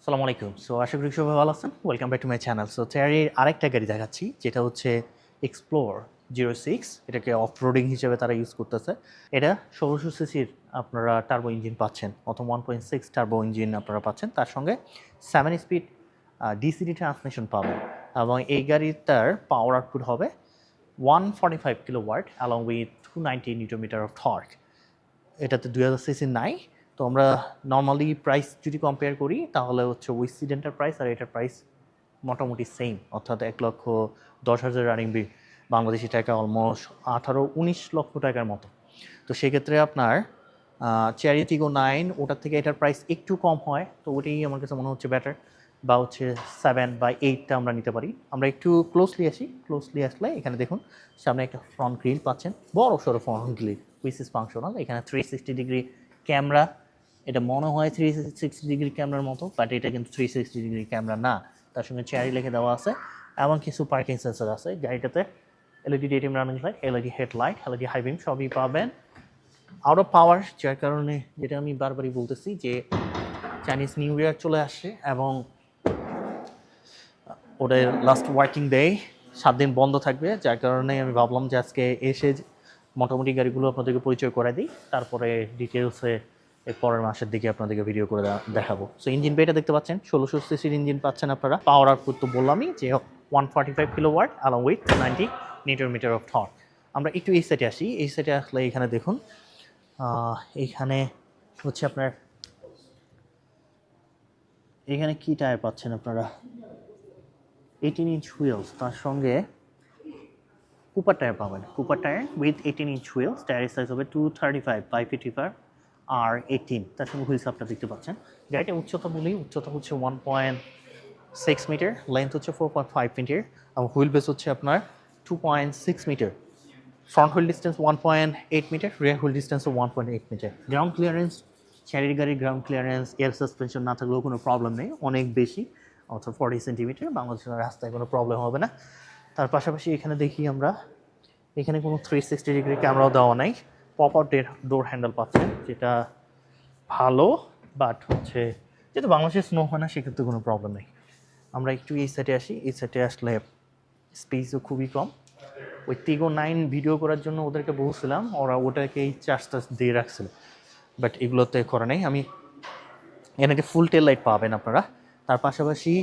আসসালামু আলাইকুম। সো আশা করি সবাই ভালো আছেন। Welcome back to my channel. So চেরির আরেকটা গাড়ি দেখাচ্ছি যেটা হচ্ছে Explore06। এটাকে অফ রোডিং হিসেবে তারা ইউজ করতেছে। এটা ১৬০০ সিসির আপনারা টার্বো ইঞ্জিন পাচ্ছেন, অথবা 1.6 টার্বো ইঞ্জিন আপনারা পাচ্ছেন। তার সঙ্গে 7 স্পিড ডিসিডি ট্রান্সমিশন পাবেন, এবং এই গাড়িটার পাওয়ার আউটপুট হবে 145 kilowatt along with 290 newton metre of torque. এটাতে ২০০০ সিসি নাই। তো আমরা নর্মালি প্রাইস যদি কম্পেয়ার করি তাহলে হচ্ছে ওই সিডেন্টার প্রাইস আর এটার প্রাইস মোটামুটি সেম, অর্থাৎ ১,১০,০০০ RMB, বাংলাদেশি টাকা অলমোস্ট ১৮-১৯ লক্ষ টাকার মতো। তো সেক্ষেত্রে আপনার চেরি টিগো 9 ওটার থেকে এটার প্রাইস একটু কম হয়, তো ওটাই আমার কাছে মনে হচ্ছে বেটার, বা হচ্ছে 7 বা 8টা আমরা নিতে পারি। আমরা একটু ক্লোজলি আসলে এখানে দেখুন সামনে একটা ফ্রন্ট গ্রিল পাচ্ছেন, বড় সড়ো front grill which is functional. এখানে 360 ডিগ্রি ক্যামেরা, এটা মনে হয় 360 ডিগ্রি ক্যামেরার মতো, বাট এটা কিন্তু 360 ডিগ্রি ক্যামেরা না। তার সঙ্গে চেরি লিখে দেওয়া আছে, এবং কিছু পার্কিং সেন্সর আছে গাড়িটাতে। LED daytime running light, LED headlight, LED high beam সবই পাবেন। আউট অফ পাওয়ার, যার কারণে যেটা আমি বারবারই বলতেছি যে চাইনিজ নিউ ইয়ার চলে আসছে, এবং ওদের লাস্ট ওয়ার্কিং ডে 7 দিন বন্ধ থাকবে, যার কারণে আমি ভাবলাম যে আজকে এসে মোটামুটি গাড়িগুলো আপনাদেরকে পরিচয় করে দিই, তারপরে ডিটেলসে এর পরের মাসের দিকে আপনাদেরকে ভিডিও করে দেখাবো। সো ইঞ্জিন বেটা দেখতে পাচ্ছেন, ১৬০০ সিসির ইঞ্জিন পাচ্ছেন আপনারা। পাওয়ার আউটপুট তো বললামই যে 145 kilowatt along with 90 newton metre of torque. আমরা একটু এই সাইডে আসি। এই সাইডে আসলে এখানে দেখুন, এইখানে হচ্ছে আপনার এখানে কি টায়ার পাচ্ছেন আপনারা, 18 ইঞ্চ হুইলস, তার সঙ্গে কুপার টায়ার পাবেন। Cooper tyre with 18 inch wheels, টায়ারের সাইজ হবে 235/55 আর 18। তার সঙ্গে হুইলস আপনারা দেখতে পাচ্ছেন। গাড়িটা উচ্চতা বলি, উচ্চতা হচ্ছে 1.6 মিটার, লেন্থ হচ্ছে 4.5 মিটার, এবং হুইল বেস হচ্ছে আপনার 2.6 metre. Front wheel distance 1.8 metre, rear wheel ডিস্টেন্সও 1.8 মিটার। গ্রাউন্ড ক্লিয়ারেন্স, চেরির গাড়ির গ্রাউন্ড ক্লিয়ারেন্স এয়ার সাসপেনশন না থাকলেও কোনো প্রবলেম নেই, অনেক বেশি, অর্থাৎ 40 সেন্টিমিটার। বাংলাদেশের রাস্তায় কোনো প্রবলেম হবে না। তার পাশাপাশি এখানে দেখি আমরা, এখানে কোনো 360 ডিগ্রি ক্যামেরাও দেওয়া নাই। পপ আউট ডোর হ্যান্ডেল পাচ্ছেন, যেটা ভালো, বাট হচ্ছে যেহেতু বাংলাদেশে স্নো হয় না সেক্ষেত্রে কোনো প্রবলেম নেই। আমরা একটু এই সাইডে আসি। এই সাইডে আসলে স্পেসও খুবই কম। ওই টিগো 9 ভিডিও করার জন্য ওদেরকে বলছিলাম, ওরা ওটাকে এই চার্জটা দিয়ে রাখছিল, বাট এগুলোতে করা নেই। আমি এনাকে ফুল টেল লাইট পাবেন আপনারা। তার পাশাপাশি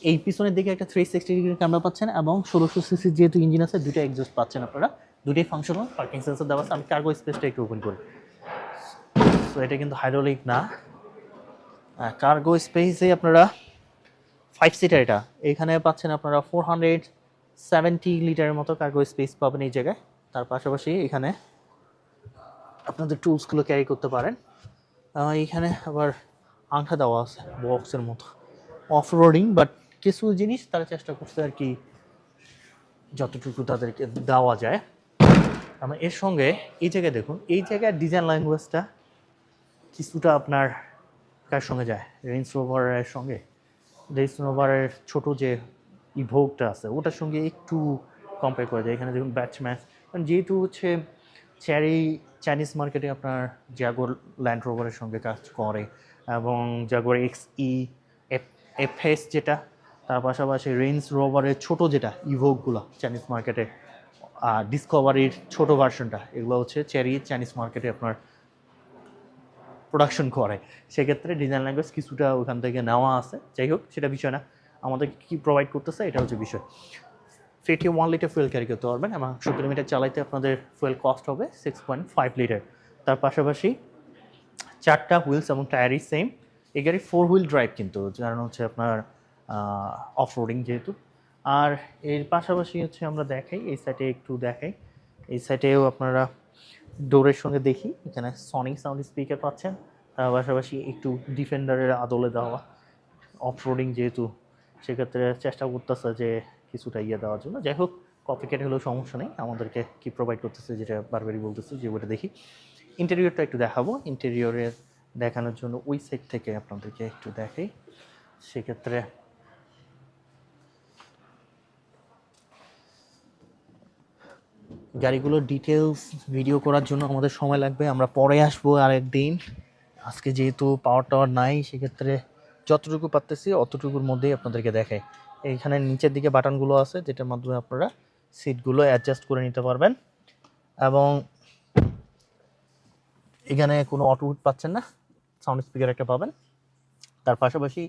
এই পিছনের দিকে একটা 360 ডিগ্রি ক্যামেরা পাচ্ছেন, এবং ১৬০০ সিসির যেহেতু ইঞ্জিন আছে, দুটো এক্সজস্ট পাচ্ছেন আপনারা, দুটোই ফাংশনাল। পার্কিং সেন্সর দেওয়া আছে। আমি কার্গো স্পেসটা একটু ওপেন করি। সো এটা কিন্তু হাইড্রোলিক না, কার্গো স্পেসে আপনারা 5 সিটার। এটা এখানে পাচ্ছেন আপনারা 470 লিটারের মতো কার্গো স্পেস পাবেন এই জায়গায়। তার পাশাপাশি এখানে আপনাদের টুলসগুলো ক্যারি করতে পারেন। এইখানে আবার আংটা দেওয়া আছে বক্সের মতো, অফ রোডিং, বাট কিছু জিনিস তারা চেষ্টা করছে আর কি যতটুকু তাদেরকে দেওয়া যায়। আমার এর সঙ্গে এই জায়গায় দেখুন, এই জায়গায় ডিজাইন ল্যাঙ্গুয়েজটা কিছুটা আপনার কার সঙ্গে যায়, রেঞ্জ রোভারের সঙ্গে। রেঞ্জ রোভারের ছোটো যে ইভোকটা আছে ওটার সঙ্গে একটু কম্পেয়ার করা যায়। এখানে দেখুন ব্যাচ ম্যাচ, কারণ যেহেতু হচ্ছে চেরি চাইনিজ মার্কেটে আপনার জাগুয়ার ল্যান্ড রোভারের সঙ্গে কাজ করে, এবং জাগুয়ার XE FS যেটা, তার পাশাপাশি রেঞ্জ রোভারের ছোটো যেটা ইভোকগুলো চাইনিজ মার্কেটে, ডিসকভারির ছোটো ভার্সনটা, এগুলো হচ্ছে চেরি চাইনিজ মার্কেটে আপনার প্রোডাকশন করে। সেক্ষেত্রে ডিজাইন ল্যাঙ্গুয়েজ কিছুটা ওখান থেকে নেওয়া আছে। যাই হোক, সেটা বিষয় না, আমাদের কী প্রোভাইড করতেছে এটা হচ্ছে বিষয়। 51 লিটার ফুয়েল ক্যারি করতে পারবেন, এবং 100 কিলোমিটার চালাইতে আপনাদের ফুয়েল কস্ট হবে 6.5 লিটার। তার পাশাপাশি 4টা হুইলস এবং টায়ারই সেম। এই গাড়ি 4 হুইল ড্রাইভ, কিন্তু কারণ হচ্ছে আপনার অফ রোডিং যেহেতু। আর এর পাশাপাশি হচ্ছে আমরা দেখাই, এই সাইডে একটু দেখাই, এই সাইডেও আপনারা ডোরের সঙ্গে দেখি, এখানে সনিক সাউন্ড স্পিকার পাচ্ছেন। তার পাশাপাশি একটু ডিফেন্ডারের আদলে দেওয়া, অফ রোডিং যেহেতু, সেক্ষেত্রে চেষ্টা করতেছে যে কিছুটা ইয়ে দেওয়ার জন্য। যাই হোক, কপিকেট হলেও সমস্যা নেই, আমাদেরকে কি প্রোভাইড করতেছে যেটা বারবারই বলতেছে যে ওটা দেখি। ইন্টেরিয়রটা একটু দেখাবো। ইন্টেরিয়রের দেখানোর জন্য ওই সাইড থেকে আপনাদেরকে একটু দেখাই। সেক্ষেত্রে গাড়িগুলোর ডিটেলস ভিডিও করার জন্য আমাদের সময় লাগবে, আমরা পরে আসবো আরেকদিন। আজকে যেহেতু পাওয়ার টাওয়ার নাই, সেক্ষেত্রে যতটুকু পারতেছি অতটুকুর মধ্যেই আপনাদেরকে দেখাই। এইখানে নিচের দিকে বাটনগুলো আছে যেটার মাধ্যমে আপনারা সিটগুলো অ্যাডজাস্ট করে নিতে পারবেন, এবং এখানে কোনো অটো উড পাচ্ছেন না, সাউন্ড স্পিকার একটা পাবেন। তার পাশাপাশি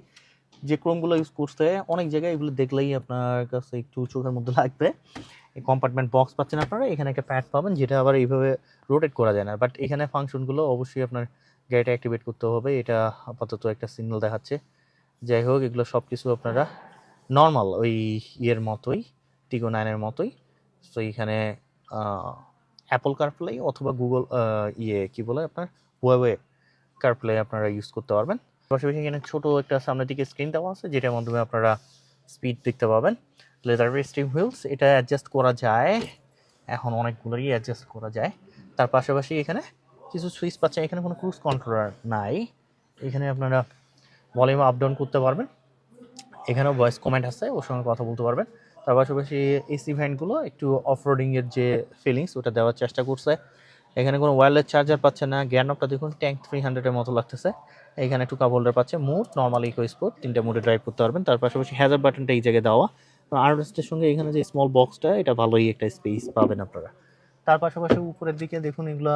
যে ক্রোমগুলো ইউজ করতে অনেক জায়গায় এগুলো দেখলেই আপনার কাছে একটু চোখের মধ্যে লাগবে। এই কম্পার্টমেন্ট বক্স পাচ্ছেন আপনারা, এখানে একটা প্যাড পাবেন যেটা আবার এইভাবে রোটেট করা যায় না, বাট এখানে ফাংশনগুলো অবশ্যই আপনার গাড়িটা অ্যাক্টিভেট করতে হবে। এটা আপাতত একটা সিগন্যাল দেখাচ্ছে। যাই হোক, এগুলো সব কিছু আপনারা নর্মাল ওই ইয়ের মতোই, টিগো 9-এর মতোই। তো এখানে অ্যাপল কারপ্লে অথবা গুগল কি বলে আপনার হুয়াওয়ে কারপ্লে আপনারা ইউজ করতে পারবেন। পাশাপাশি এখানে ছোট একটা সামনের দিকে স্ক্রিন দেওয়া আছে যেটার মাধ্যমে আপনারা স্পিড দেখতে পাবেন। লেদার স্টিয়ারিং হুইলস, এটা অ্যাডজাস্ট করা যায়, এখন অনেকগুলোই অ্যাডজাস্ট করা যায়। তার পাশাপাশি এখানে কিছু সুইচ পাচ্ছেন, এখানে কোনো ক্রুজ কন্ট্রোলার নাই। এখানে আপনারা ভলিউম আপ ডাউন করতে পারবেন, এখানেও ভয়েস কমেন্ট আছে, ওর সঙ্গে কথা বলতে পারবেন। তার পাশাপাশি এসি ভ্যানগুলো একটু অফরোডিংয়ের যে ফিলিংস ওটা দেওয়ার চেষ্টা করছে। এখানে কোনো ওয়্যারলেস চার্জার পাচ্ছে না। গ্যানপটা দেখুন ট্যাঙ্ক 300-এর মতো লাগতেছে। এখানে একটু কাপ হোল্ডার পাচ্ছে, মুড নর্মাল, ইকো স্পোর্ট, 3টা মোডে ড্রাইভ করতে পারবেন। তার পাশাপাশি হ্যাজার বাটনটা এই জায়গায় দেওয়া, আর্মরেস্টের সঙ্গে এখানে যে স্মল বক্সটা, এটা ভালোই একটা স্পেস পাবেন আপনারা। তার পাশাপাশি উপরের দিকে দেখুন এগুলা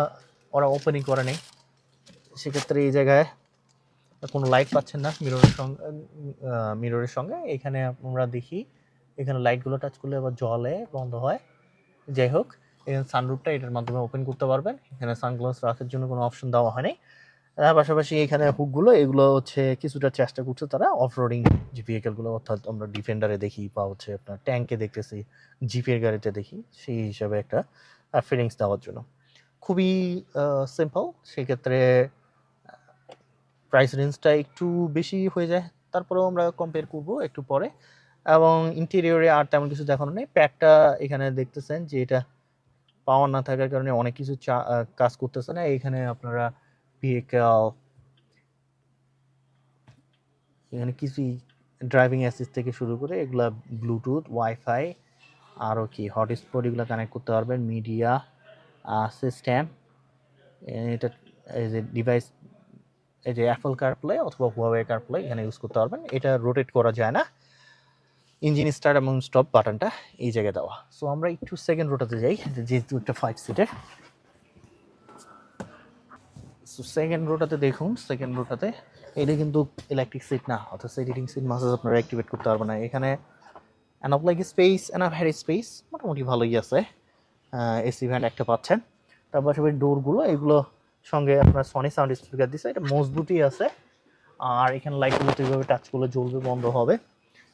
ওরা ওপেনিং করে নেই, সেক্ষেত্রে এই জায়গায় কোনো লাইট পাচ্ছেন না মিররের সঙ্গে। এখানে আমরা দেখি এখানে লাইটগুলো টাচ করলে আবার জ্বলে বন্ধ হয়। যাই হোক, এখানে সানরুফটা এটার মাধ্যমে ওপেন করতে পারবেন। এখানে সানগ্লাস রাখার জন্য কোনো অপশন দেওয়া হয়নি। তার পাশাপাশি এখানে হুকগুলো এগুলো হচ্ছে কিছুটা চেষ্টা করছে তারা অফরোডিং যে ভেহিকেলগুলো, অর্থাৎ আমরা ডিফেন্ডারে দেখি বা হচ্ছে আপনার ট্যাঙ্কে দেখতেছি, জিপের গাড়িতে দেখি, সেই হিসাবে একটা ফিলিংস দেওয়ার জন্য। খুবই সিম্পল, সেক্ষেত্রে প্রাইস রেঞ্জটা একটু বেশি হয়ে যায়, তারপরেও আমরা কম্পেয়ার করব একটু পরে। এবং ইন্টেরিয়রে আর তেমন কিছু দেখানো নেই। প্যাডটা এখানে দেখতেছেন যে এটা পাওয়ার না থাকার কারণে অনেক কিছু কাজ করতেছে না। এখানে আপনারা ভেহিকেল, এখানে কিছুই ড্রাইভিং অ্যাসিস্ট থেকে শুরু করে এগুলা ব্লুটুথ, ওয়াইফাই, আরও কি হটস্পট, এগুলো কানেক্ট করতে পারবেন। মিডিয়া সিস্টেম, এটা এই যে ডিভাইস, এই যে অ্যাপল কারপ্লে অথবা হুয়াওয়ে কারপ্লে এখানে ইউজ করতে পারবেন। এটা রোটেট করা যায় না। ইঞ্জিন স্টার্ট এবং স্টপ বাটনটা এই জায়গায় দেওয়া। সো আমরা একটু সেকেন্ড রোটাতে যাই, যেহেতু একটা 5 সিটের। সো সেকেন্ড রোটাতে দেখুন, সেকেন্ড রোটাতে এটা কিন্তু ইলেকট্রিক সিট না, অর্থাৎ সিট হিটিং সিট মাসাজ আপনারা অ্যাক্টিভেট করতে পারবেন না। এখানে enough like space, enough had space, মোটামুটি ভালোই আছে। এসি ভ্যান্ট একটা পাচ্ছেন। তার পাশাপাশি ডোরগুলো এগুলো সঙ্গে আপনার সনি সাউন্ড স্পিকার দিচ্ছে, এটা মজবুতই আছে। আর এখানে লাইটগুলো তো এইভাবে টাচ করলে জ্বলবে বন্ধ হবে।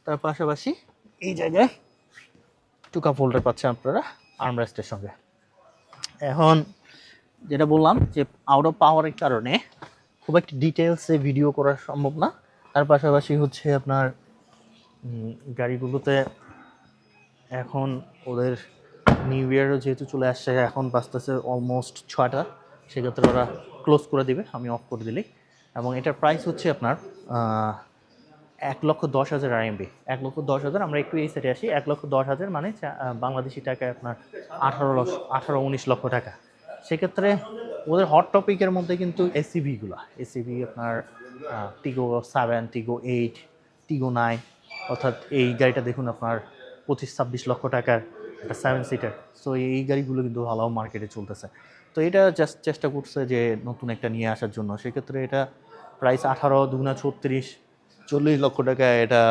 তার পাশাপাশি এই জায়গায় টু কাপ হোল্ডার পাচ্ছেন আপনারা আর্মরেস্টের সঙ্গে। এখন যেটা বললাম যে আউট অফ পাওয়ারের কারণে খুব একটা ডিটেলসে ভিডিও করা সম্ভব না। তার পাশাপাশি হচ্ছে আপনার গাড়িগুলোতে এখন ওদের নিউ ইয়ারও যেহেতু চলে আসছে, এখন বাজতেছে অলমোস্ট 6টা, সেক্ষেত্রে ওরা ক্লোজ করে দিবে আমি অফ করে দিলেই। এবং এটার প্রাইস হচ্ছে আপনার 1,10,000 RMB। 1,10,000, আমরা একটু এই সেটে আসি। 1,10,000 মানে বাংলাদেশি টাকায় আপনার 18-19 লক্ষ টাকা। সেক্ষেত্রে ওদের হট টপিকের মধ্যে কিন্তু এসিভি আপনার টিগো 7, টিগো 8, টিগো 9, অর্থাৎ এই গাড়িটা দেখুন আপনার 25-26 লক্ষ টাকার একটা 7 সিটার। সো এই গাড়িগুলো কিন্তু ভালো মার্কেটে চলতেছে। তো এটা জাস্ট চেষ্টা করছে যে নতুন একটা নিয়ে আসার জন্য। সেক্ষেত্রে এটা প্রাইস 18, 2 36, 40 লক্ষ টাকা, এটা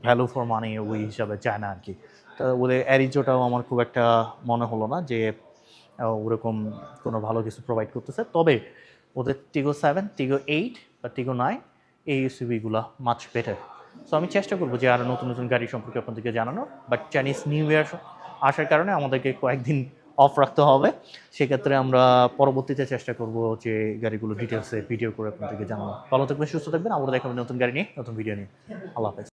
ভ্যালু ফর মানি ওই হিসাবে চায় না আর কি। তা ওদের অ্যারিজোটাও আমার খুব একটা মনে হলো না যে ওরকম কোনো ভালো কিছু প্রোভাইড করতেছে। তবে ওদের টিগো 7, টিগো 8 বা টিগো 9 এই এসইউভিগুলো মাচ বেটার। সো আমি চেষ্টা করবো যে আরও নতুন নতুন গাড়ি সম্পর্কে আপনাদেরকে জানানো, বাট চাইনিজ নিউ ইয়ার আসার কারণে আমাদেরকে কয়েকদিন অফ রাখতে হবে। সেক্ষেত্রে আমরা পরবর্তীতে চেষ্টা করব যে গাড়িগুলো ডিটেলসে ভিডিও করে আপনাদেরকে জানানো। ভালো থাকবেন, সুস্থ থাকবেন, আমরা দেখাবেন নতুন গাড়ি নিয়ে, নতুন ভিডিও নিয়ে। আল্লাহ হাফেজ।